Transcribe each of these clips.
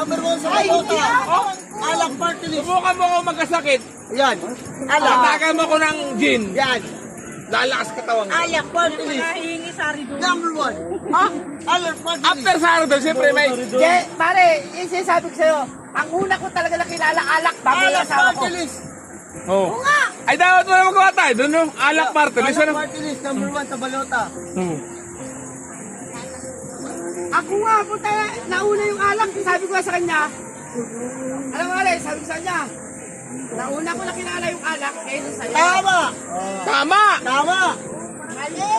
Number 1 sa balota. Alak party list. Subukan mo ako magkasakit. Yan. Alak. Atakan mo ko ng gin. Yan. Lalakas katawan ko. Alak party list. Number 1. Ha? Alak party list. After sa ano doon, siyempre may... Pare, yung sinasabi ko sa'yo, ang una ko talaga nakilala alak bago yung Alak asawa ko. party list. Oh. Ay, dapat mo na magawa tayo. Doon, no? Alak party. Alak Listen, no? party list. Number 1 sa balota. Ako nga, puta, nauna yung alak, sabi ko sa kanya, alam mo alay, sabi ko sa kanya, nauna ko nakilala yung alak, kaysa sa'yo. Tama. Tama! Tama. Mali!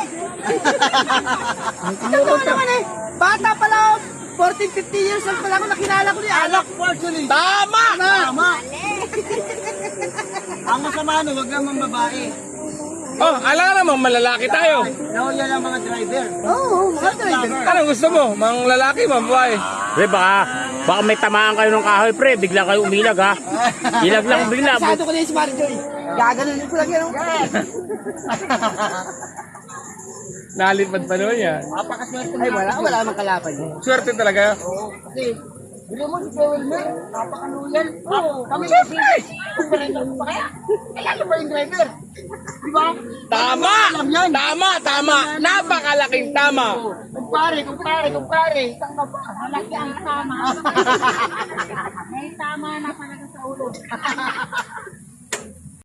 Totoo naman eh, bata pala ako, 14, 15 years old pala ako, nakilala ko yung alak. Alak party list. Tama! Tama. Ang masama no, wag naman babae. Oh, alam ka namang malalaki tayo. Nahulya lang mga driver. Oo, mga driver. Anong gusto mo? Mang lalaki, mang babae? Pre, baka may tamaan kayo ng kahoy, pre. Bigla kayo umilag, ha? Ilag lang bigla. Masyado ko na yung si Marijoy. Gaganunin ko lang yan. Nalipad pa naman yan. Napakaswerte Ay, wala namang kalaban yun. Swerte talaga. Kasi, bilo mo si Wilmer, napakaluyan. Oo, kami siyempre. Kumparator pa kaya. Kaya ba yung driver? Di ba? Tama! Alam yan. Tama! Napakalaking tama. Kumpare. Isang ka pa. Malaki ang tama. May tama na talaga sa ulo.